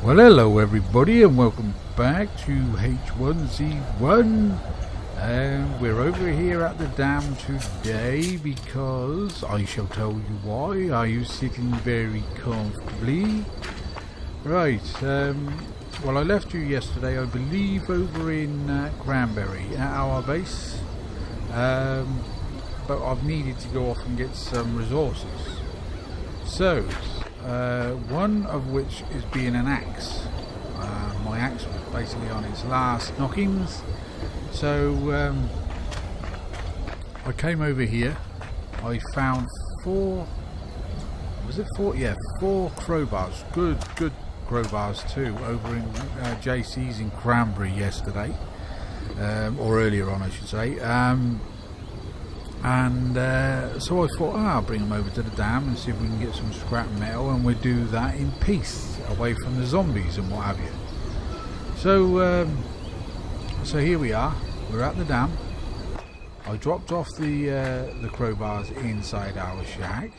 Well, hello everybody and welcome back to H1Z1. We're over here at the dam today because I shall tell you why. Are you sitting very comfortably? Right, well, I left you yesterday, I believe, over in Cranberry at our base, but I've needed to go off and get some resources. So, one of which is being an axe. My axe was basically on its last knockings, so I came over here. I found four crowbars, good crowbars too, over in JC's in Cranberry yesterday, or earlier on I should say, so I thought, I'll bring them over to the dam and see if we can get some scrap metal, and we'll do that in peace, away from the zombies and what have you. So here we are, we're at the dam. I dropped off the crowbars inside our shack.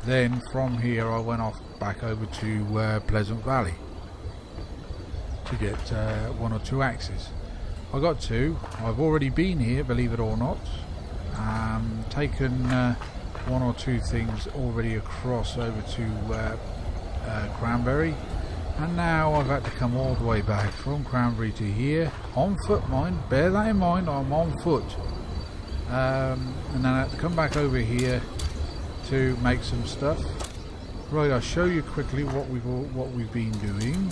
Then from here I went off back over to Pleasant Valley to get one or two axes. I got two. I've already been here, believe it or not. Taken one or two things already across over to Cranberry, and now I've had to come all the way back from Cranberry to here on foot, mind, bear that in mind, I'm on foot, and then I had to come back over here to make some stuff. Right, I'll show you quickly what we've been doing.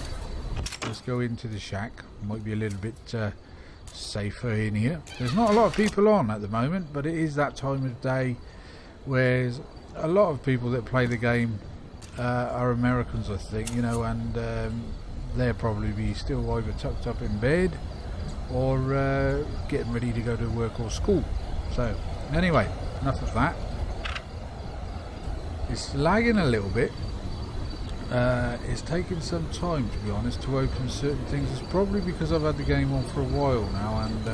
Let's go into the shack. Might be a little bit safer in here. There's not a lot of people on at the moment, but it is that time of day where a lot of people that play the game are Americans, I think, you know, and they'll probably be still either tucked up in bed or getting ready to go to work or school. So anyway, enough of that. It's lagging a little bit. It's taken some time, to be honest, to open certain things. It's probably because I've had the game on for a while now, and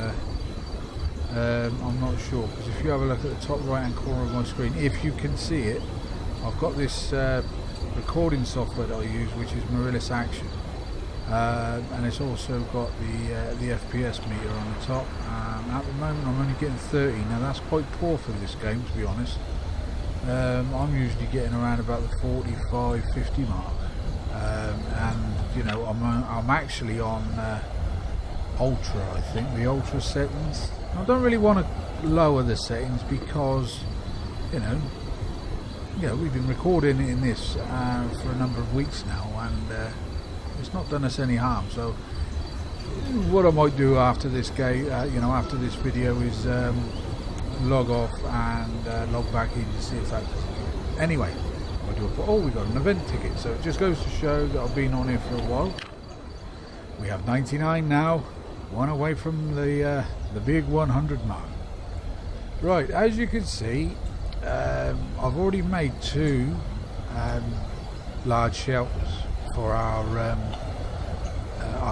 I'm not sure, because if you have a look at the top right hand corner of my screen, if you can see it, I've got this recording software that I use, which is Marillus Action, and it's also got the FPS meter on the top. At the moment I'm only getting 30. Now that's quite poor for this game, to be honest. I'm usually getting around about the 45-50 mark, and you know, I'm actually on ultra, I think, the ultra settings. I don't really want to lower the settings because you know we've been recording in this for a number of weeks now, and it's not done us any harm. So what I might do after this game, after this video, is log off and log back in to see if that does it. Anyway, I do. Oh, we got an event ticket, so it just goes to show that I've been on here for a while. We have 99 now, one away from the big 100 mark. Right, as you can see, I've already made two large shelters for our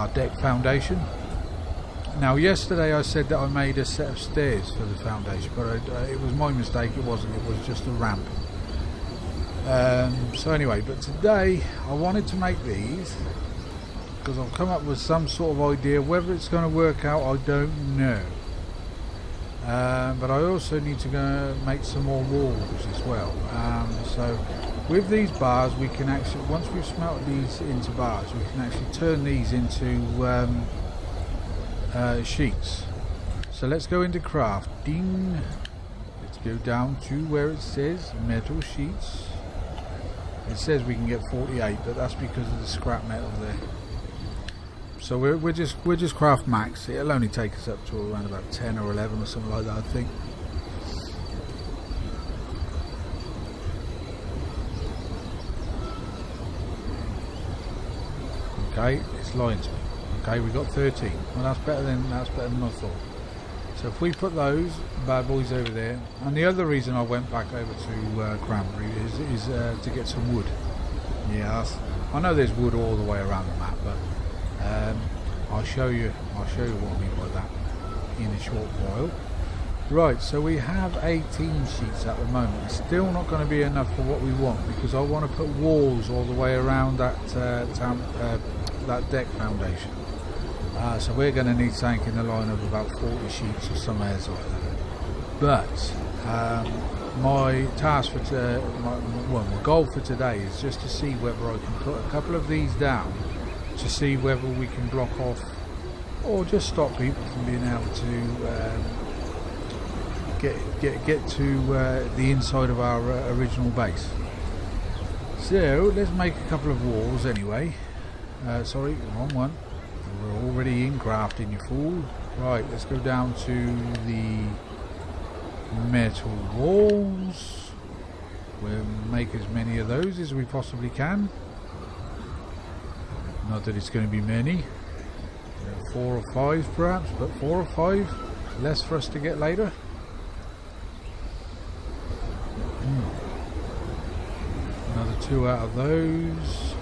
deck foundation. Now yesterday I said that I made a set of stairs for the foundation, but it was my mistake, it wasn't, it was just a ramp. So anyway, but today I wanted to make these because I've come up with some sort of idea. Whether it's going to work out, I don't know, but I also need to go make some more walls as well. So with these bars we can actually, once we've smelted these into bars, we can actually turn these into sheets. So let's go into crafting. Let's go down to where it says metal sheets. It says we can get 48, but that's because of the scrap metal there. So we're just craft max. It'll only take us up to around about 10 or 11 or something like that, I think. Okay, it's lying to me. Okay, we got 13. Well, that's better than I thought. So if we put those bad boys over there, and the other reason I went back over to Cranberry is to get some wood. Yeah, I know there's wood all the way around the map, but I'll show you what I mean by that in a short while. Right, so we have 18 sheets at the moment. It's still not going to be enough for what we want, because I want to put walls all the way around that that deck foundation. So we're going to need something in the line of about 40 sheets or some airs like that. But my task for my goal for today is just to see whether I can put a couple of these down to see whether we can block off or just stop people from being able to get to the inside of our original base. So let's make a couple of walls anyway. Sorry, wrong one. We're already in grafting, you fool. Right, let's go down to the metal walls. We'll make as many of those as we possibly can. Not that it's going to be many. 4 or 5 perhaps, but 4 or 5. Less for us to get later. Another 2 out of those.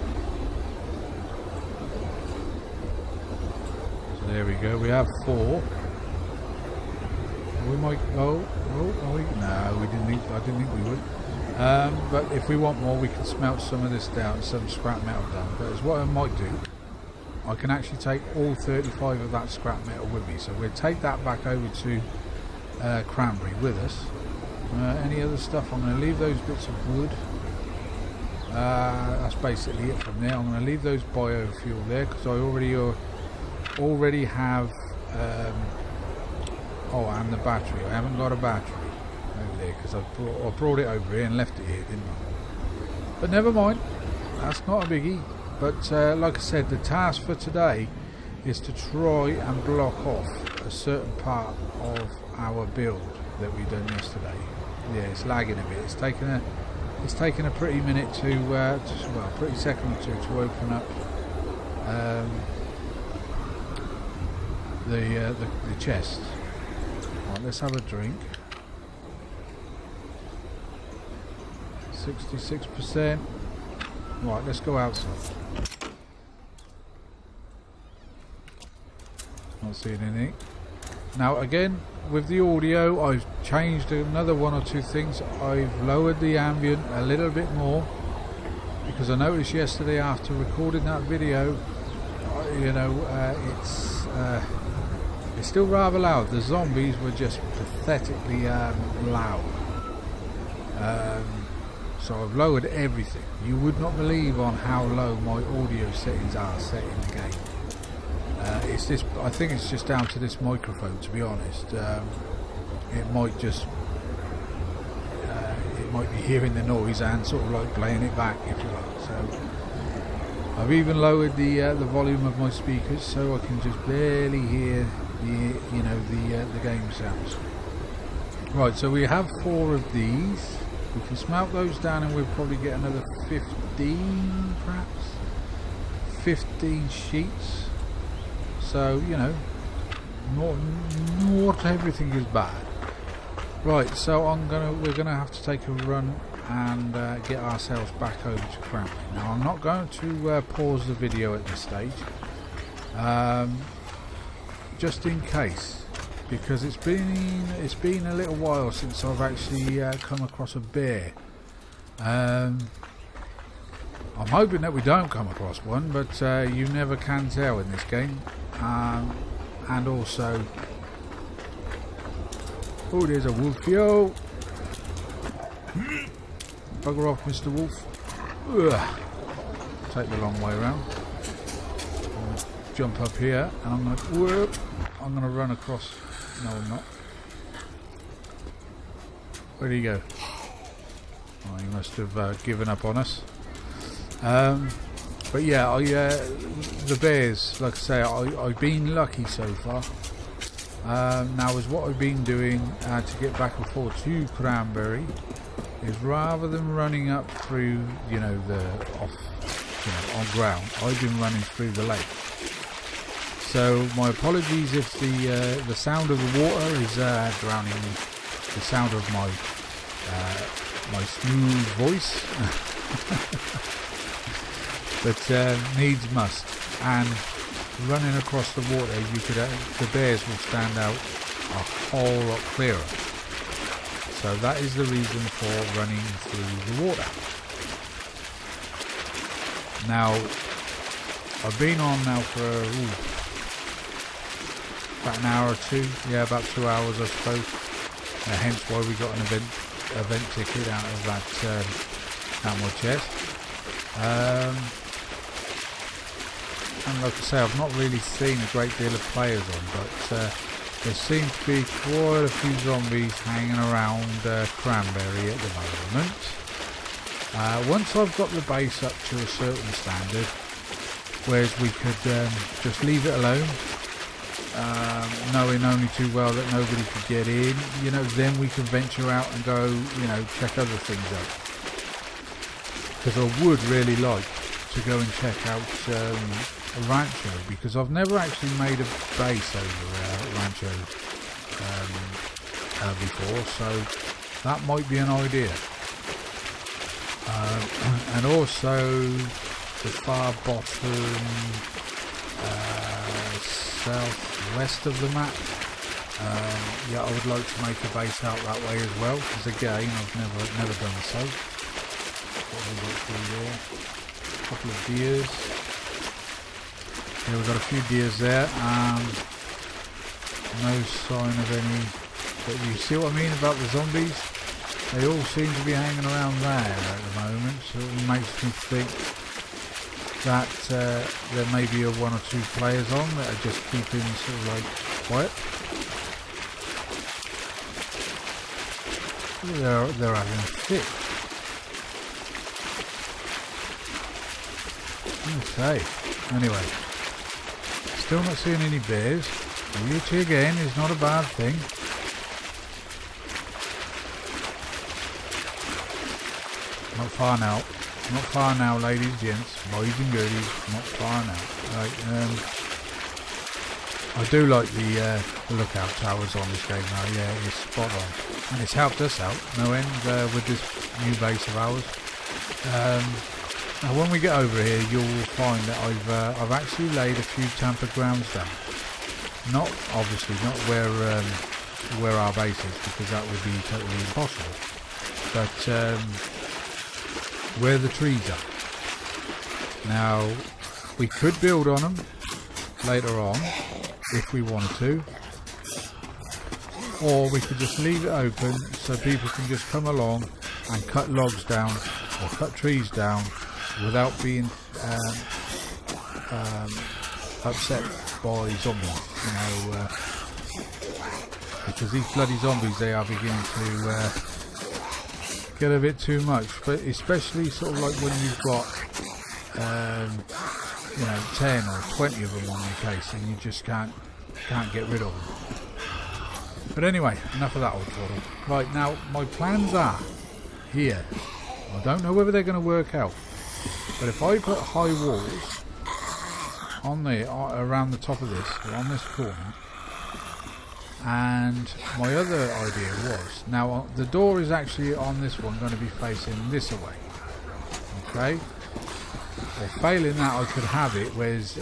So there we go. We have 4. We might. No, we didn't think. I didn't think we would. But if we want more, we can smelt some of this down, some scrap metal down. But as what I might do, I can actually take all 35 of that scrap metal with me. So we'll take that back over to Cranberry with us. Any other stuff? I'm going to leave those bits of wood. That's basically it from there. I'm going to leave those biofuel there because I already have. Oh, and the battery. I haven't got a battery over there because I brought it over here and left it here, didn't I? But never mind. That's not a biggie. But like I said, the task for today is to try and block off a certain part of our build that we done yesterday. Yeah, it's lagging a bit. It's taken a pretty minute pretty second or two to open up the chest. Right, let's have a drink. 66%. Right, let's go outside. Not seeing anything. Now again, with the audio, I've changed another 1 or 2 things. I've lowered the ambient a little bit more because I noticed yesterday after recording that video, it's still rather loud. The zombies were just pathetically loud. So I've lowered everything. You would not believe on how low my audio settings are set in the game. It's this. I think it's just down to this microphone, to be honest. It might be hearing the noise and sort of like playing it back, if you like. So I've even lowered the volume of my speakers so I can just barely hear the game sounds. Right, so we have 4 of these. We can smelt those down and we'll probably get another 15 perhaps. 15 sheets. So, not everything is bad. Right, so we're gonna have to take a run and get ourselves back over to Cranberry. Now I'm not going to pause the video at this stage. Just in case, because it's been a little while since I've actually come across a bear. I'm hoping that we don't come across one, but you never can tell in this game. And also, oh, there's a wolf, yo! Bugger off, Mr. Wolf. Ugh. Take the long way around. Jump up here, and I'm going to run across. No, I'm not. Where did he go? Oh, he must have given up on us. But yeah, the bears, like I say, I've been lucky so far. Now, is what I've been doing to get back and forth to Cranberry is rather than running up through, on ground, I've been running through the lake. So my apologies if the sound of the water is drowning the sound of my smooth voice. But needs must, and running across the water, the bears will stand out a whole lot clearer. So that is the reason for running through the water. Now, I've been on now for about an hour or two. Yeah, about 2 hours I suppose. Hence why we got an event ticket out of that my chest. And like I say, I've not really seen a great deal of players on, but there seem to be quite a few zombies hanging around Cranberry at the moment. Once I've got the base up to a certain standard, whereas we could just leave it alone, knowing only too well that nobody could get in, you know, then we can venture out and go, you know, check other things out. Because I would really like to go and check out Rancho, because I've never actually made a base over Rancho before, so that might be an idea. And also the far bottom southwest of the map, yeah, I would like to make a base out that way as well, because again I've never done so. What have we got through there? A couple of deers. Yeah, we've got a few deers there, no sign of any, but you see what I mean about the zombies? They all seem to be hanging around there at the moment, so it makes me think that there may be one or two players on that are just keeping sort of like quiet. They're having a fit. Okay, anyway, still not seeing any bears, which again is not a bad thing. Not far now, ladies, gents, boys and girlies, not far now. Right, I do like the lookout towers on this game now, yeah, it's spot on. And it's helped us out, no end, with this new base of ours. Now when we get over here, you'll find that I've actually laid a few tampered grounds down. Not, obviously, not where our base is, because that would be totally impossible. But where the trees are. Now, we could build on them later on, if we wanted to. Or we could just leave it open, so people can just come along and cut logs down, or cut trees down, without being upset by zombies, you know, because these bloody zombies, they are beginning to get a bit too much, but especially sort of like when you've got you know, 10 or 20 of them on your case, and you just can't get rid of them. But anyway, enough of that old twaddle. Right, now my plans are here. I don't know whether they're going to work out, but if I put high walls on there, around the top of this, or on this corner, and my other idea was, now the door is actually on this one going to be facing this away, okay, or failing that I could have it whereas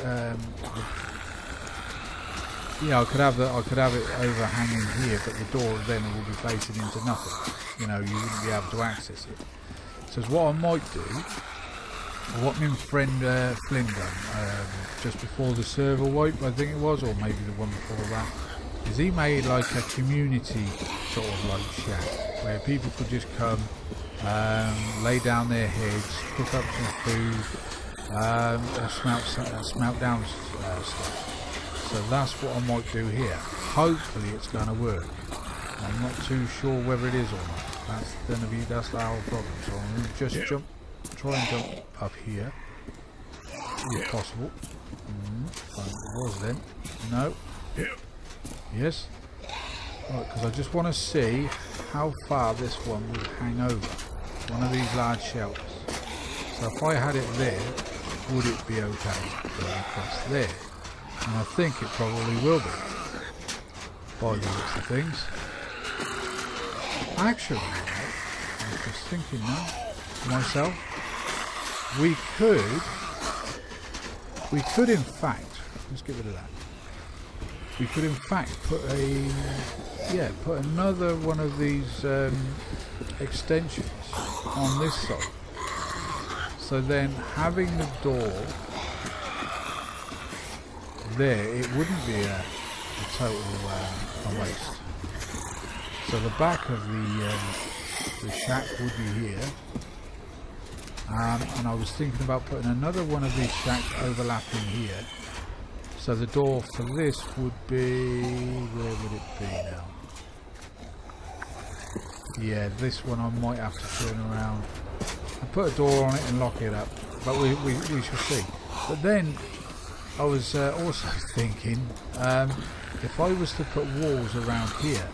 yeah, I could have it overhanging here, but the door then will be facing into nothing, you know, you wouldn't be able to access it. So what I might do, or what my friend Flynn done just before the server wipe, I think it was, or maybe the one before that, is he made like a community sort of like shack where people could just come, lay down their heads, cook up some food, smelt down stuff. So that's what I might do here. Hopefully it's going to work. I'm not too sure whether it is or not. That's our problem. So I'm going to just try and jump up here, if possible. It was then. No. Yes. Right, because I just want to see how far this one would hang over one of these large shelters. So if I had it there, would it be okay going across there? And I think it probably will be, by the looks of things. Actually, I was just thinking now to myself, we could in fact, let's get rid of that. We could in fact put another one of these extensions on this side. So then having the door there, it wouldn't be a total a waste. So the back of the shack would be here, and I was thinking about putting another one of these shacks overlapping here. So the door for this would be, where would it be now? Yeah, this one I might have to turn around and put a door on it and lock it up, but we shall see. But then I was also thinking, if I was to put walls around here,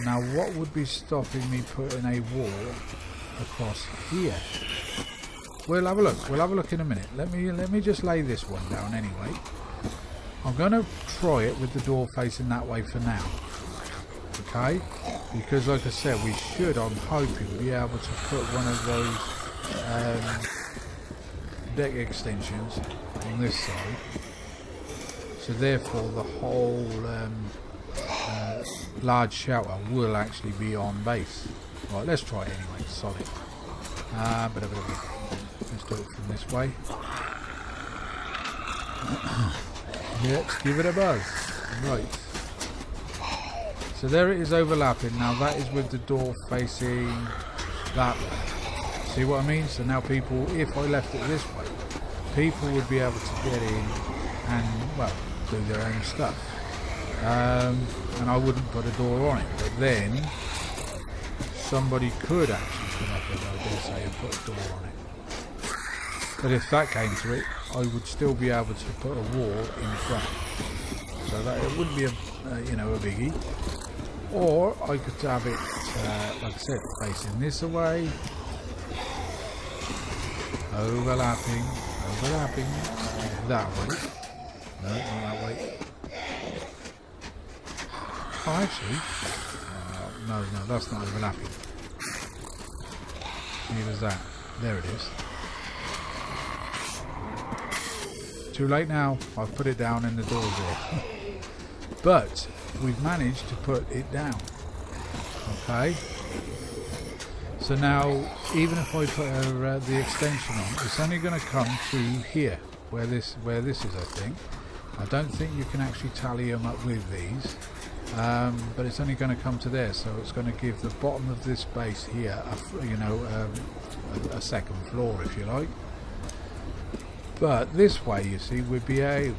now what would be stopping me putting a wall across here? We'll have a look. We'll have a look in a minute. Let me just lay this one down anyway. I'm going to try it with the door facing that way for now. Okay? Because like I said, we should, I'm hoping, be able to put one of those deck extensions on this side. So therefore the whole large shelter will actually be on base. Right, let's try it anyway. Sorry. Let's do it from this way. Let's give it a buzz. Right. So there it is overlapping. Now that is with the door facing that way. See what I mean? So now people, if I left it this way, people would be able to get in and, well, do their own stuff. And I wouldn't put a door on it. But then somebody could actually come up with, I dare say, and put a door on it. But if that came to it, I would still be able to put a wall in front, so that it wouldn't be a biggie. Or I could have it, like I said, facing this away, overlapping that way. No, not that way. Oh, actually, no, that's not overlapping. Neither is that. There it is. Too late now. I've put it down and the door's there. But we've managed to put it down. Okay. So now, even if I put the extension on, it's only going to come to here, where this is, I think. I don't think you can actually tally them up with these, but it's only going to come to there. So it's going to give the bottom of this base here, a second floor, if you like. But this way, you see, we'd be able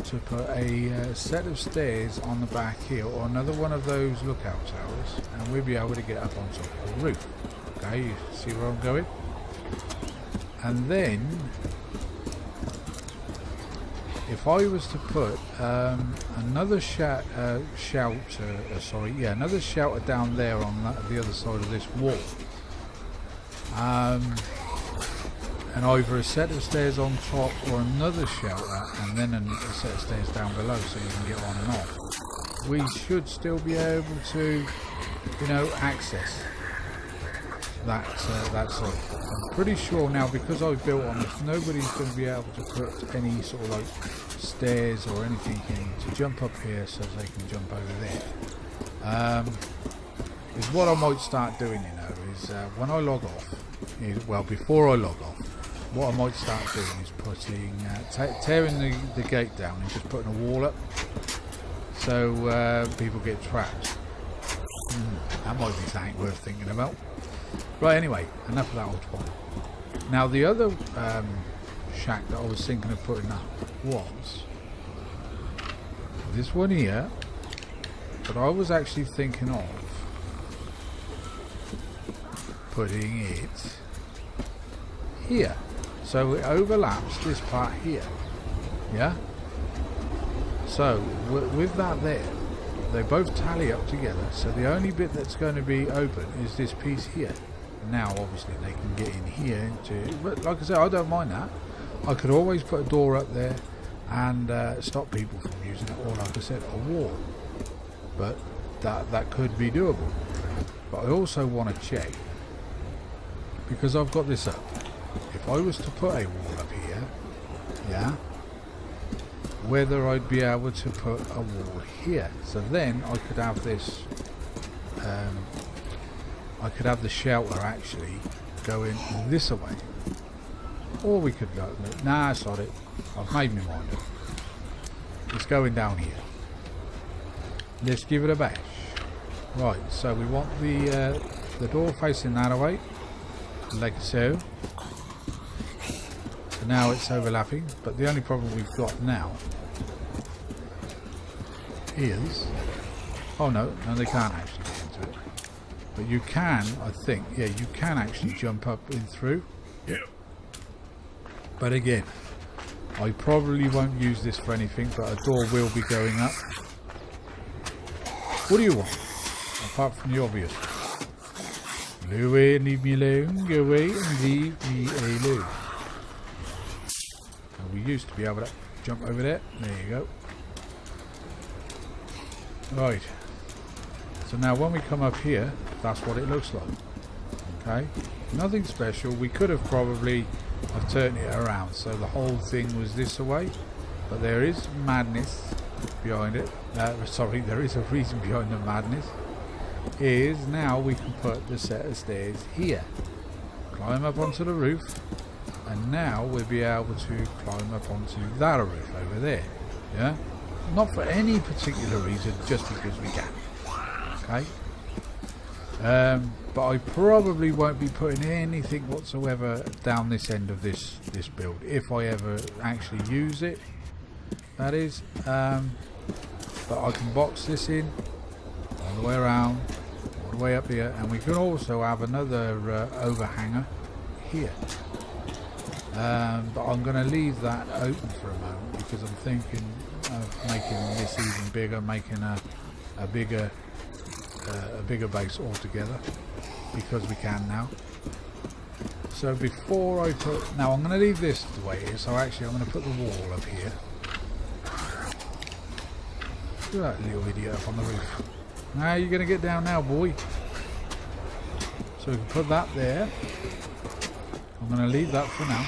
to put a set of stairs on the back here, or another one of those lookout towers, and we'd be able to get up on top of the roof. Okay, you see where I'm going? And then, if I was to put another another shelter down there on the other side of this wall, and either a set of stairs on top or another shelter, and then a set of stairs down below, so you can get on and off, we should still be able to, access that side. I'm pretty sure now, because I've built on this, nobody's going to be able to put any sort of like stairs or anything in to jump up here so they can jump over there. Is what I might start doing, is when I log off, before I log off, what I might start doing is putting, tearing the gate down and just putting a wall up, so people get trapped. That might be something worth thinking about. Right, anyway, enough of that old one. Now the other shack that I was thinking of putting up was this one here, but I was actually thinking of putting it here, so it overlaps this part here. Yeah, so with that there, they both tally up together, so the only bit that's going to be open is this piece here. Now obviously they can get in here but like I said, I don't mind that. I could always put a door up there and stop people from using it, or like I said, a wall, but that could be doable. But I also want to check, because I've got this up, if I was to put a wall up here, yeah, whether I'd be able to put a wall here, so then I could have this I could have the shelter actually going this way, or we could go, nah, sorry, I've made my mind up. it's going down here. Let's give it a bash. Right, so we want the door facing that way, like so. So now it's overlapping, but the only problem we've got now is, oh no, they can't actually get into it. But you can, I think, yeah, you can actually jump up in through. Yeah. But again, I probably won't use this for anything, but a door will be going up. What do you want? Apart from the obvious. Go away and leave me alone. Go away and leave me alone. And we used to be able to jump over there. There you go. Right. So now when we come up here, that's what it looks like. Okay. Nothing special. We could have probably have turned it around so the whole thing was this away. But there is madness behind it. Sorry, there is a reason behind the madness. Is now we can put the set of stairs here. Climb up onto the roof. And now we'll be able to climb up onto that roof over there. Yeah? Not for any particular reason, just because we can. Okay? But I probably won't be putting anything whatsoever down this end of this build. If I ever actually use it, that is. But I can box this in all the way around, all the way up here, and we can also have another overhanger here. But I'm going to leave that open for a moment because I'm thinking of making this even bigger, making a bigger base altogether, because we can now. So before I put, now I'm going to leave this the way it is. So actually I'm going to put the wall up here. Look at that little idiot up on the roof. Now you're going to get down now, boy. So we can put that there. I'm going to leave that for now.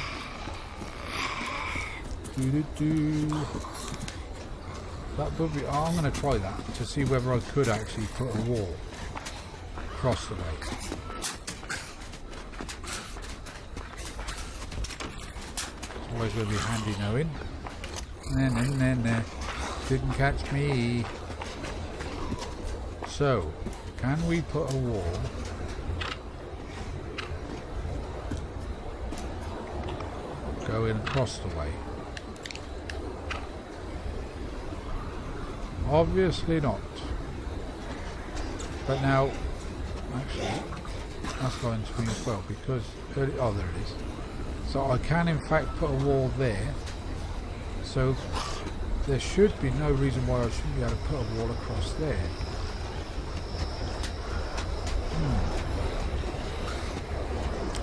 That would be, I'm going to try that to see whether I could actually put a wall across the way. It's always going to be handy knowing. Nah. Didn't catch me. So, can we put a wall going across the way? Obviously not. But now, actually, that's going to me as well, because, oh, there it is. So I can in fact put a wall there. So there should be no reason why I shouldn't be able to put a wall across there.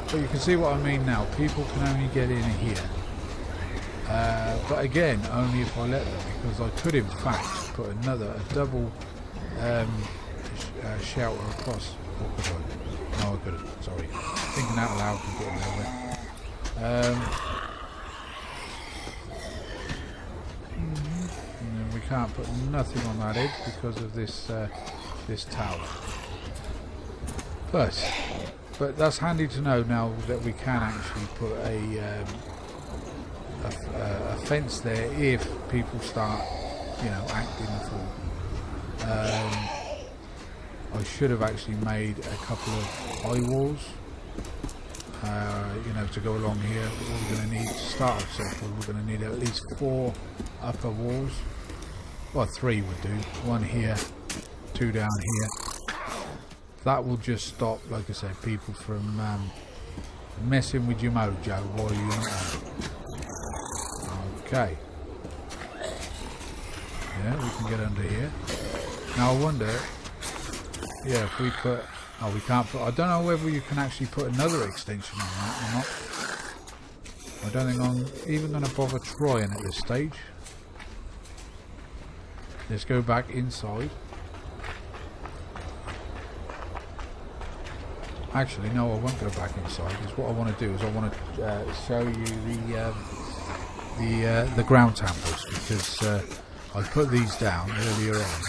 But you can see what I mean now. People can only get in here. But again, only if I let them, because I could in fact put a double shelter across. Or could I? No, I couldn't. Sorry. Thinking out loud and getting nowhere. And then we can't put nothing on that edge because of this this tower. But that's handy to know now that we can actually put a fence there if people start, you know, acting a fool. I should have actually made a couple of high walls, you know, to go along here. What we're going to need to start off, we're going to need at least 4 upper walls. Well, 3 would do. 1 here, 2 down here. That will just stop, like I said, people from messing with your mojo while you're not on. Okay. Yeah, we can get under here. Now I wonder, yeah, if we put, oh, we can't put, I don't know whether you can actually put another extension on that or not. I don't think I'm even going to bother trying at this stage. Let's go back inside. Actually, no, I won't go back inside, because what I want to do is I want to show you the ground tampers, because I put these down earlier on.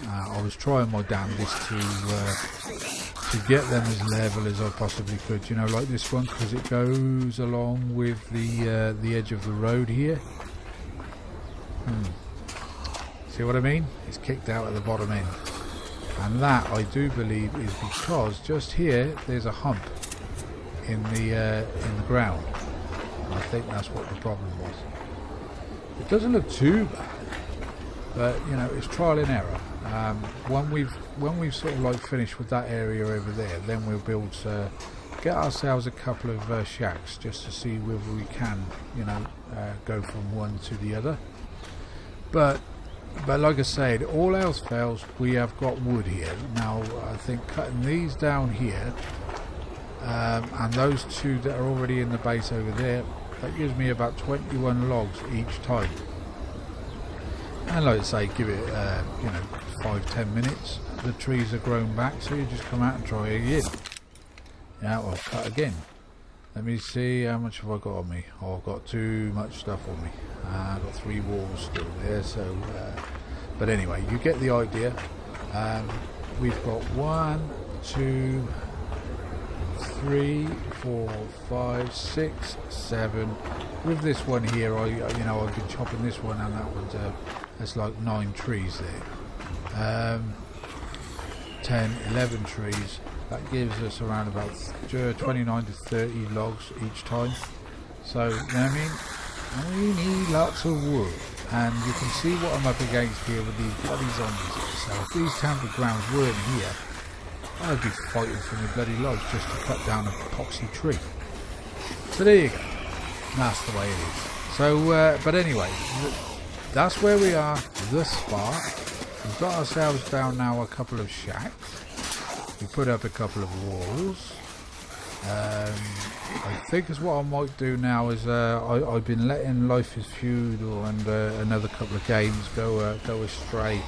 I was trying my damnedest to get them as level as I possibly could, you know, like this one, because it goes along with the edge of the road here. See what I mean? It's kicked out at the bottom end. And that, I do believe, is because just here there's a hump in the ground. I think that's what the problem was. It doesn't look too bad, but you know, it's trial and error. When we've sort of like finished with that area over there, then we'll build get ourselves a couple of shacks just to see whether we can, you know, go from one to the other. But like I said, all else fails, we have got wood here. Now I think cutting these down here and those two that are already in the base over there, that gives me about 21 logs each time. And like I say, give it you know, 5-10 minutes, the trees are grown back, so you just come out and try again. Yeah, or cut again. Let me see, how much have I got on me? Oh, I've got too much stuff on me. I've got 3 walls still there, so but anyway, you get the idea. We've got 1, 2, 3, 4, 5, 6, 7. With this one here, you know, I've been chopping this one and that one's there's like 9 trees there. 10, 11 trees. That gives us around about 29 to 30 logs each time. So, you know what I mean? We need lots of wood. And you can see what I'm up against here with these bloody zombies. So if these temple grounds weren't here, I'd be fighting for my bloody logs just to cut down a epoxy tree. So there you go. That's the way it is. So, but anyway, that's where we are thus far. We've got ourselves down now a couple of shacks. We put up a couple of walls. I think is what I might do now is I've been letting Life is Feud and another couple of games go astray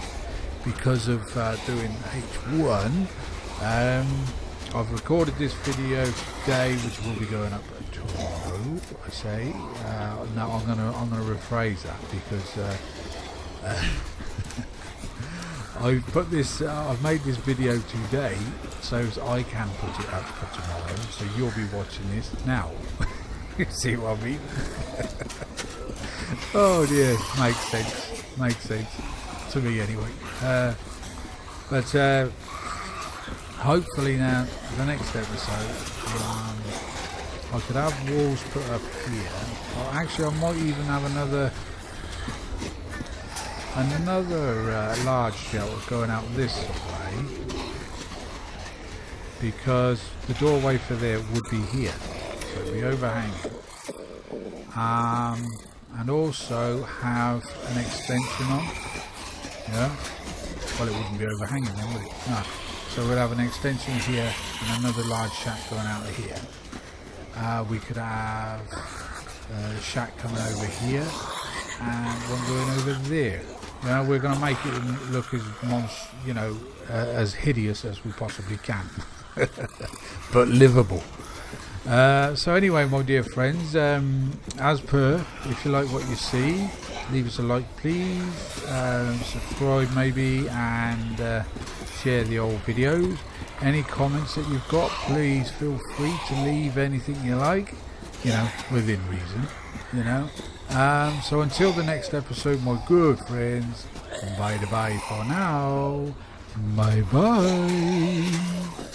because of doing H1. I've recorded this video today, which will be going up tomorrow. I say no, I'm gonna rephrase that because I've made this video today so I can put it up for tomorrow, so you'll be watching this now. You see what I mean? Oh dear, makes sense to me anyway. But hopefully now the next episode I could have walls put up here, or actually I might even have another large shelter going out this way, because the doorway for there would be here, so it'd be overhanging, and also have an extension on. Yeah, well, it wouldn't be overhanging then, would it? No. So we'll have an extension here and another large shack going out of here. We could have a shack coming over here and one going over there. You know, we're going to make it look as as hideous as we possibly can, but livable. So anyway, my dear friends, as per, if you like what you see, leave us a like please, subscribe maybe, and share the old videos. Any comments that you've got, please feel free to leave anything you like, you know, within reason, you know. So until the next episode, my good friends, bye for now. Bye bye.